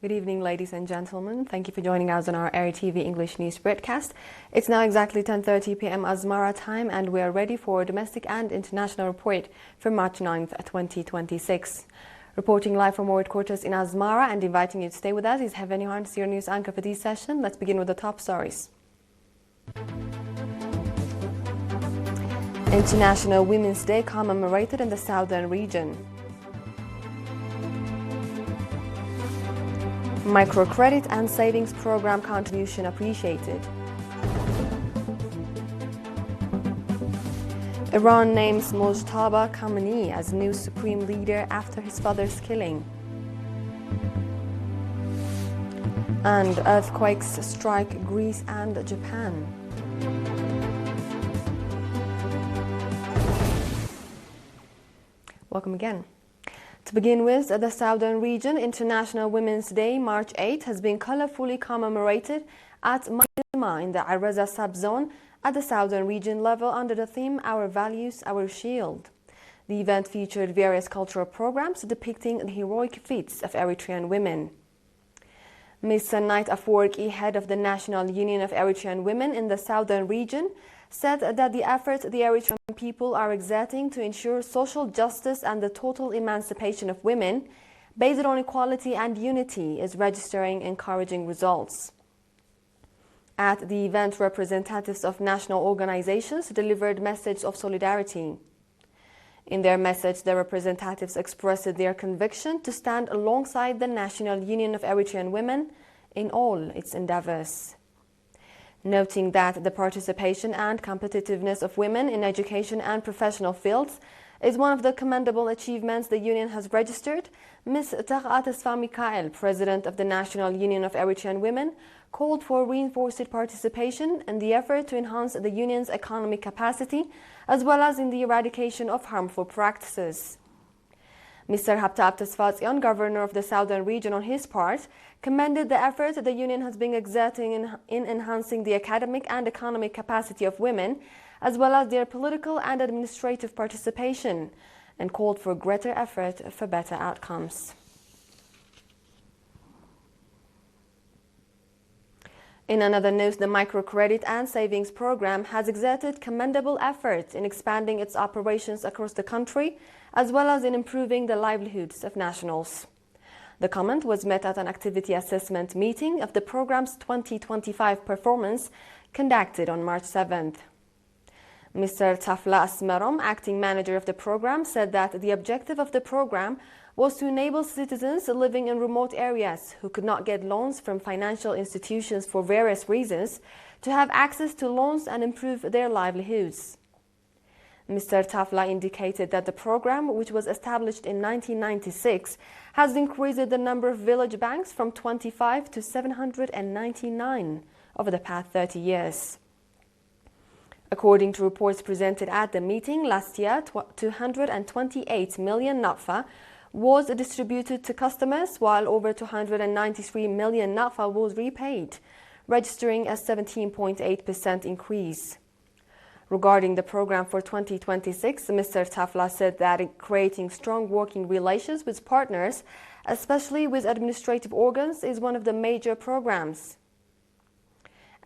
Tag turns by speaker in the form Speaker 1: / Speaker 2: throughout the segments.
Speaker 1: Good evening, ladies and gentlemen. Thank you for joining us on our ERi-TV English news broadcast. It's now exactly 10:30 p.m. Asmara time, and we are ready for a domestic and international report for March 9th, 2026. Reporting live from our headquarters in Asmara and inviting you to stay with us is Heaven Yohannes, your news anchor for this session. Let's begin with the top stories. International Women's Day commemorated in the southern region. Microcredit and savings program contribution appreciated. Iran names Mojtaba Khamenei as new supreme leader after his father's killing. And earthquakes strike Greece and Japan. Welcome again. To begin with, the Southern Region International Women's Day, March 8, has been colorfully commemorated at Maidema in the Areza subzone at the Southern Region level under the theme Our Values, Our Shield. The event featured various cultural programs depicting the heroic feats of Eritrean women. Ms. Sanait Afwerki, head of the National Union of Eritrean Women in the Southern Region, said that the efforts the Eritrean people are exerting to ensure social justice and the total emancipation of women, based on equality and unity, is registering encouraging results. At the event, representatives of national organizations delivered messages of solidarity. In their message, the representatives expressed their conviction to stand alongside the National Union of Eritrean Women in all its endeavors. Noting that the participation and competitiveness of women in education and professional fields is one of the commendable achievements the Union has registered, Ms. Taghat Esfa Mikael, President of the National Union of Eritrean Women, called for reinforced participation in the effort to enhance the Union's economic capacity, as well as in the eradication of harmful practices. Mr. Habtab Tesfatzian, Governor of the Southern Region, on his part, commended the effort the Union has been exerting in enhancing the academic and economic capacity of women, as well as their political and administrative participation, and called for greater effort for better outcomes. In another news, the microcredit and savings program has exerted commendable efforts in expanding its operations across the country, as well as in improving the livelihoods of nationals. The comment was met at an activity assessment meeting of the program's 2025 performance conducted on March 7th. Mr. Tafla Asmerom, acting manager of the program, said that the objective of the program was to enable citizens living in remote areas who could not get loans from financial institutions for various reasons to have access to loans and improve their livelihoods. Mr. Tafla indicated that the program, which was established in 1996, has increased the number of village banks from 25 to 799 over the past 30 years. According to reports presented at the meeting last year, 228 million natfa was distributed to customers, while over 293 million natfa was repaid, registering a 17.8% increase. Regarding the program for 2026, Mr. Tafla said that creating strong working relations with partners, especially with administrative organs, is one of the major programs.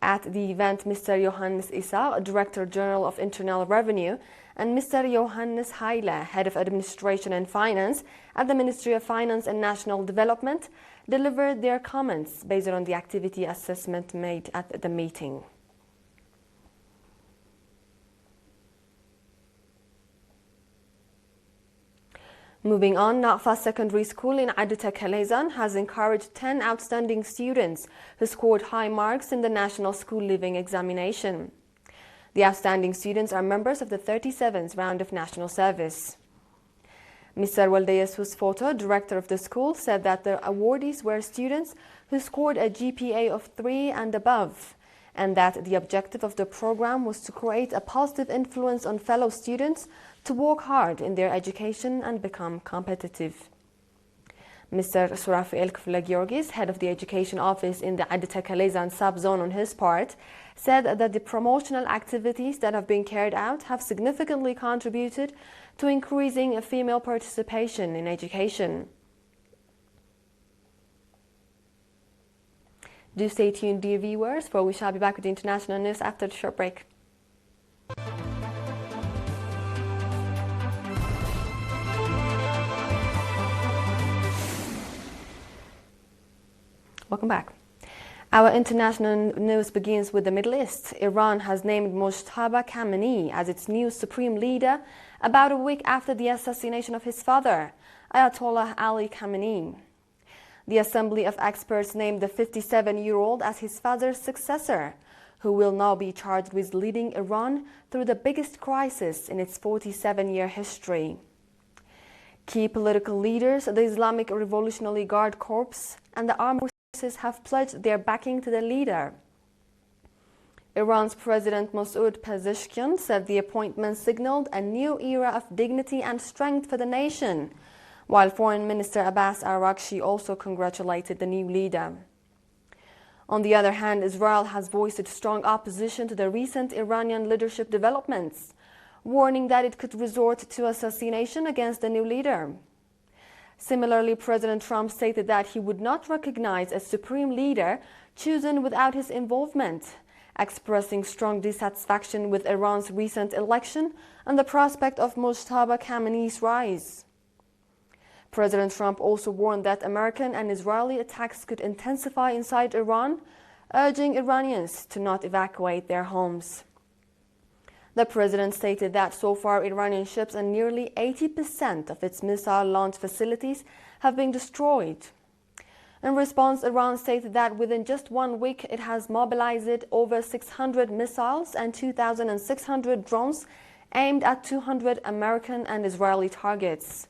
Speaker 1: At the event, Mr. Johannes Issa, Director General of Internal Revenue, and Mr. Johannes Haile, Head of Administration and Finance at the Ministry of Finance and National Development, delivered their comments based on the activity assessment made at the meeting. Moving on, Natfa Secondary School in Adita Kalezan has encouraged 10 outstanding students who scored high marks in the National School Living Examination. The outstanding students are members of the 37th round of national service. Mr. Waldeyesus Foto, director of the school, said that the awardees were students who scored a GPA of 3 and above, and that the objective of the program was to create a positive influence on fellow students to work hard in their education and become competitive. Mr. Surafiel Kfla-Georgis, head of the education office in the Adita Kalezan subzone, on his part, said that the promotional activities that have been carried out have significantly contributed to increasing female participation in education. Do stay tuned, dear viewers, for we shall be back with the international news after the short break. Welcome back. Our international news begins with the Middle East. Iran has named Mojtaba Khamenei as its new supreme leader about a week after the assassination of his father, Ayatollah Ali Khamenei. The Assembly of Experts named the 57-year-old as his father's successor, who will now be charged with leading Iran through the biggest crisis in its 47-year history. Key political leaders, the Islamic Revolutionary Guard Corps, and the armed forces have pledged their backing to the leader. Iran's President Masoud Pezeshkian said the appointment signaled a new era of dignity and strength for the nation, while Foreign Minister Abbas Araghchi also congratulated the new leader. On the other hand, Israel has voiced strong opposition to the recent Iranian leadership developments, warning that it could resort to assassination against the new leader. Similarly, President Trump stated that he would not recognize a supreme leader chosen without his involvement, expressing strong dissatisfaction with Iran's recent election and the prospect of Mojtaba Khamenei's rise. President Trump also warned that American and Israeli attacks could intensify inside Iran, urging Iranians to not evacuate their homes. The president stated that so far Iranian ships and nearly 80% of its missile launch facilities have been destroyed. In response, Iran stated that within just 1 week it has mobilized over 600 missiles and 2,600 drones aimed at 200 American and Israeli targets.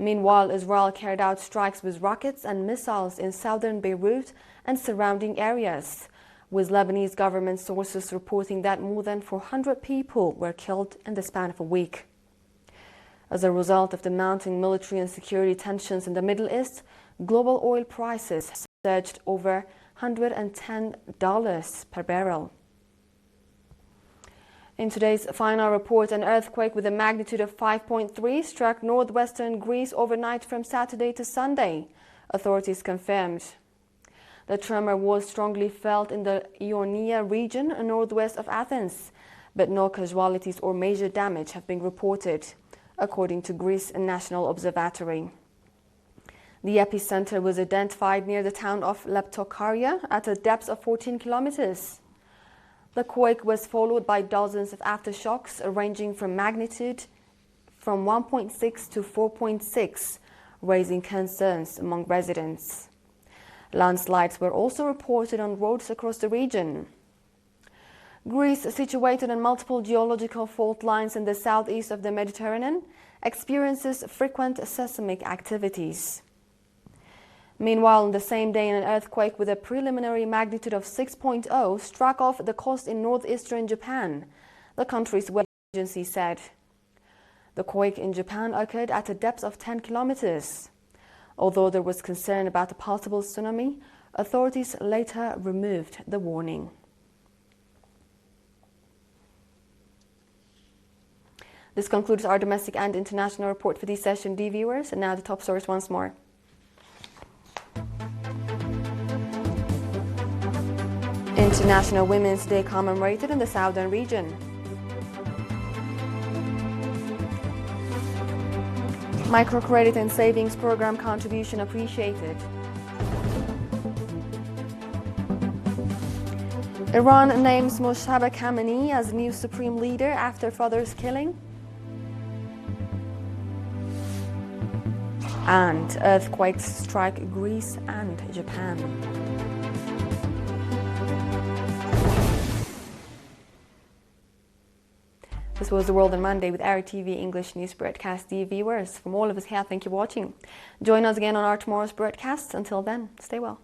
Speaker 1: Meanwhile, Israel carried out strikes with rockets and missiles in southern Beirut and surrounding areas, with Lebanese government sources reporting that more than 400 people were killed in the span of a week. As a result of the mounting military and security tensions in the Middle East, global oil prices surged over $110 per barrel. In today's final report, an earthquake with a magnitude of 5.3 struck northwestern Greece overnight from Saturday to Sunday, authorities confirmed. The tremor was strongly felt in the Ionia region northwest of Athens, but no casualties or major damage have been reported, according to Greece National Observatory. The epicenter was identified near the town of Leptokaria at a depth of 14 kilometers. The quake was followed by dozens of aftershocks ranging from magnitude from 1.6 to 4.6, raising concerns among residents. Landslides were also reported on roads across the region. Greece, situated on multiple geological fault lines in the southeast of the Mediterranean, experiences frequent seismic activities. Meanwhile, on the same day, an earthquake with a preliminary magnitude of 6.0 struck off the coast in northeastern Japan, the country's weather agency said. The quake in Japan occurred at a depth of 10 kilometers. Although there was concern about a possible tsunami, authorities later removed the warning. This concludes our domestic and international report for this session, dear viewers. And now the top stories once more. International Women's Day commemorated in the southern region. Microcredit and savings program contribution appreciated. Iran names Mojtaba Khamenei as new supreme leader after father's killing. And earthquakes strike Greece and Japan. This was The World on Monday with ERi-TV English news broadcast. Dear viewers, from all of us here, thank you for watching. Join us again on our tomorrow's broadcast. Until then, stay well.